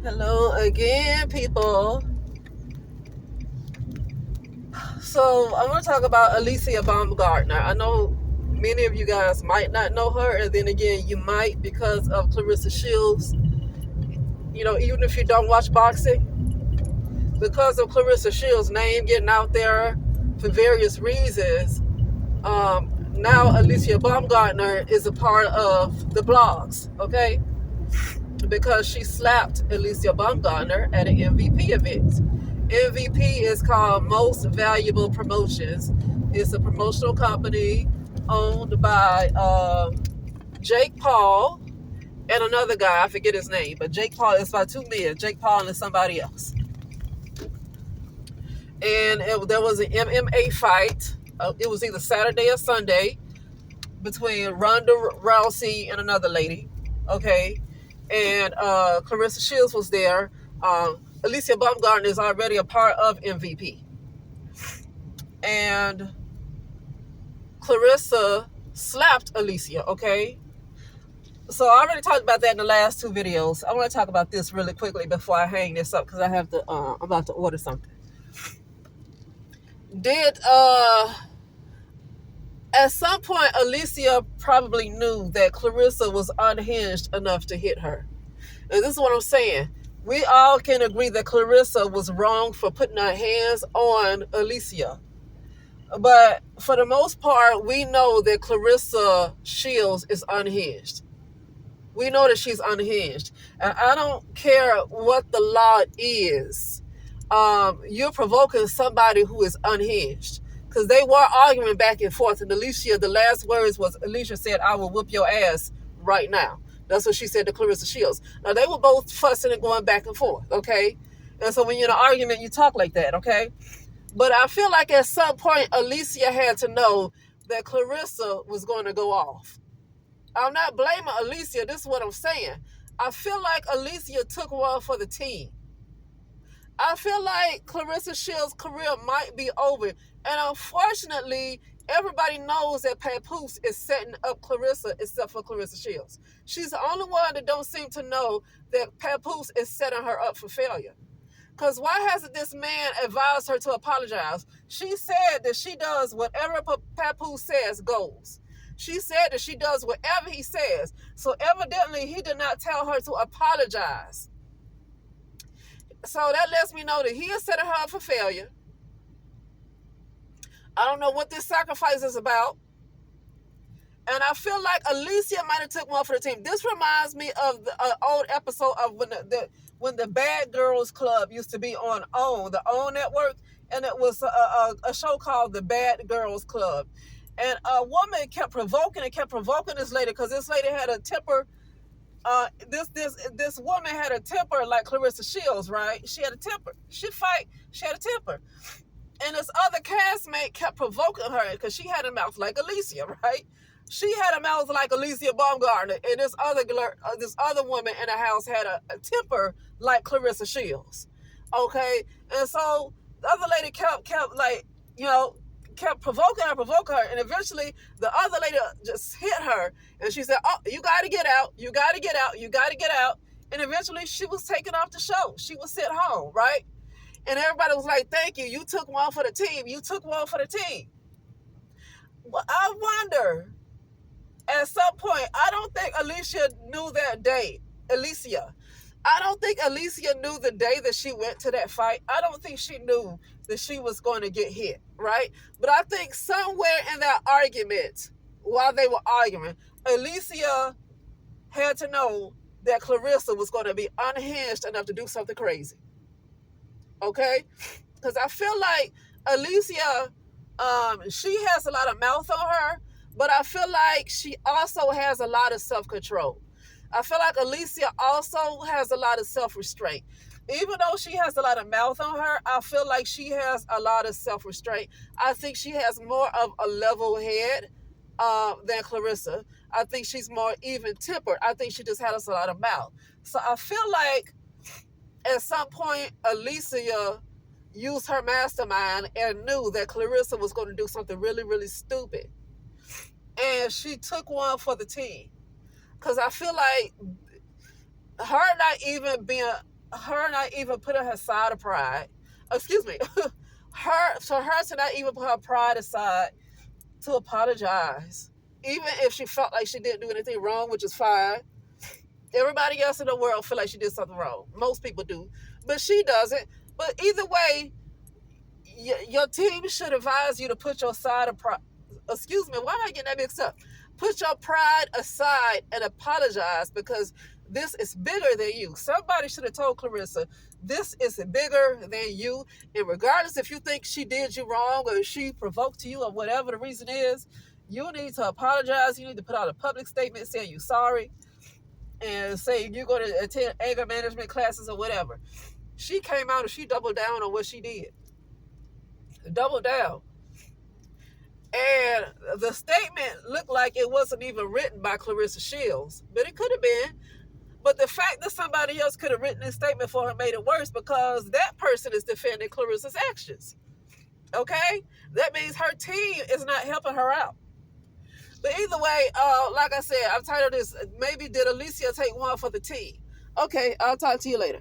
Hello again, people. So I'm going to talk about Alycia Baumgardner. I know many of you guys might not know her, and then again, you might because of Clarissa Shields. You know, even if you don't watch boxing, because of Clarissa Shields' name getting out there for various reasons, now Alycia Baumgardner is a part of the blogs, okay? Because she slapped Alycia Baumgardner at an MVP event. MVP is called Most Valuable Promotions. It's a promotional company owned by Jake Paul and another guy. I forget his name, but Jake Paul is by two men, Jake Paul and somebody else. And there was an MMA fight. It was either Saturday or Sunday between Ronda Rousey and another lady. Okay. And Clarissa Shields was there. Alycia Baumgardner is already a part of MVP. And Clarissa slapped Alycia, okay? So I already talked about that in the last two videos. I want to talk about this really quickly before I hang this up because I have to. I'm about to order something. At some point Alycia probably knew that Clarissa was unhinged enough to hit her. And this is what I'm saying. We all can agree that Clarissa was wrong for putting her hands on Alycia. But for the most part, we know that Clarissa Shields is unhinged. We know that she's unhinged. And I don't care what the law is. You're provoking somebody who is unhinged. Because they were arguing back and forth. And Alycia, the last words was, Alycia said, I will whoop your ass right now. That's what she said to Clarissa Shields. Now, they were both fussing and going back and forth, okay? And so when you're in an argument, you talk like that, okay? But I feel like at some point, Alycia had to know that Clarissa was going to go off. I'm not blaming Alycia. This is what I'm saying. I feel like Alycia took one for the team. I feel like Clarissa Shields' career might be over. And unfortunately, everybody knows that Papoose is setting up Clarissa except for Clarissa Shields. She's the only one that don't seem to know that Papoose is setting her up for failure. Because why hasn't this man advised her to apologize? She said that she does whatever Papoose says goes. She said that she does whatever he says. So evidently, he did not tell her to apologize. So that lets me know that he is setting her up for failure. I don't know what this sacrifice is about. And I feel like Alycia might have took one for the team. This reminds me of the old episode of when the Bad Girls Club used to be on the OWN network. And it was a show called the Bad Girls Club. And a woman kept provoking this lady because this lady had a temper. This woman had a temper like Clarissa Shields, right? She had a temper. She'd fight. She had a temper. And this other castmate kept provoking her because she had a mouth like Alycia, right? She had a mouth like Alycia Baumgardner, and this other woman in the house had a temper like Clarissa Shields. Okay, and so the other lady kept provoking her, and eventually the other lady just hit her, and she said, "Oh, you got to get out! You got to get out! You got to get out!" And eventually she was taken off the show. She was sent home, right? And everybody was like, "Thank you. You took one for the team. You took one for the team." Well, I wonder. At some point, I don't think Alycia knew that day. I don't think Alycia knew the day that she went to that fight. I don't think she knew that she was going to get hit, right? But I think somewhere in that argument, while they were arguing, Alycia had to know that Clarissa was going to be unhinged enough to do something crazy. Okay? Because I feel like Alycia, she has a lot of mouth on her, but I feel like she also has a lot of self-control. I feel like Alycia also has a lot of self-restraint. Even though she has a lot of mouth on her, I feel like she has a lot of self-restraint. I think she has more of a level head than Clarissa. I think she's more even-tempered. I think she just has a lot of mouth. So I feel like at some point, Alycia used her mastermind and knew that Clarissa was going to do something really, really stupid. And she took one for the team. Because I feel like her not even being her not even putting her side of pride, excuse me, her to not even put her pride aside to apologize, even if she felt like she didn't do anything wrong, which is fine. Everybody else in the world feel like she did something wrong. Most people do, but she doesn't. But either way, your team should advise you to put your side of pride. Excuse me, why am I getting that mixed up? Put your pride aside and apologize, because this is bigger than you. Somebody should have told Clarissa, this is bigger than you. And regardless if you think she did you wrong or she provoked you or whatever the reason is, you need to apologize. You need to put out a public statement saying you're sorry and say you're going to attend anger management classes or whatever. She came out and she doubled down on what she did. Doubled down. And the statement looked like it wasn't even written by Clarissa Shields, but it could have been. But the fact that somebody else could have written this statement for her made it worse, because that person is defending Clarissa's actions. Okay? That means her team is not helping her out. But either way, like I said, I've titled this, maybe did Alycia take one for the team? Okay, I'll talk to you later.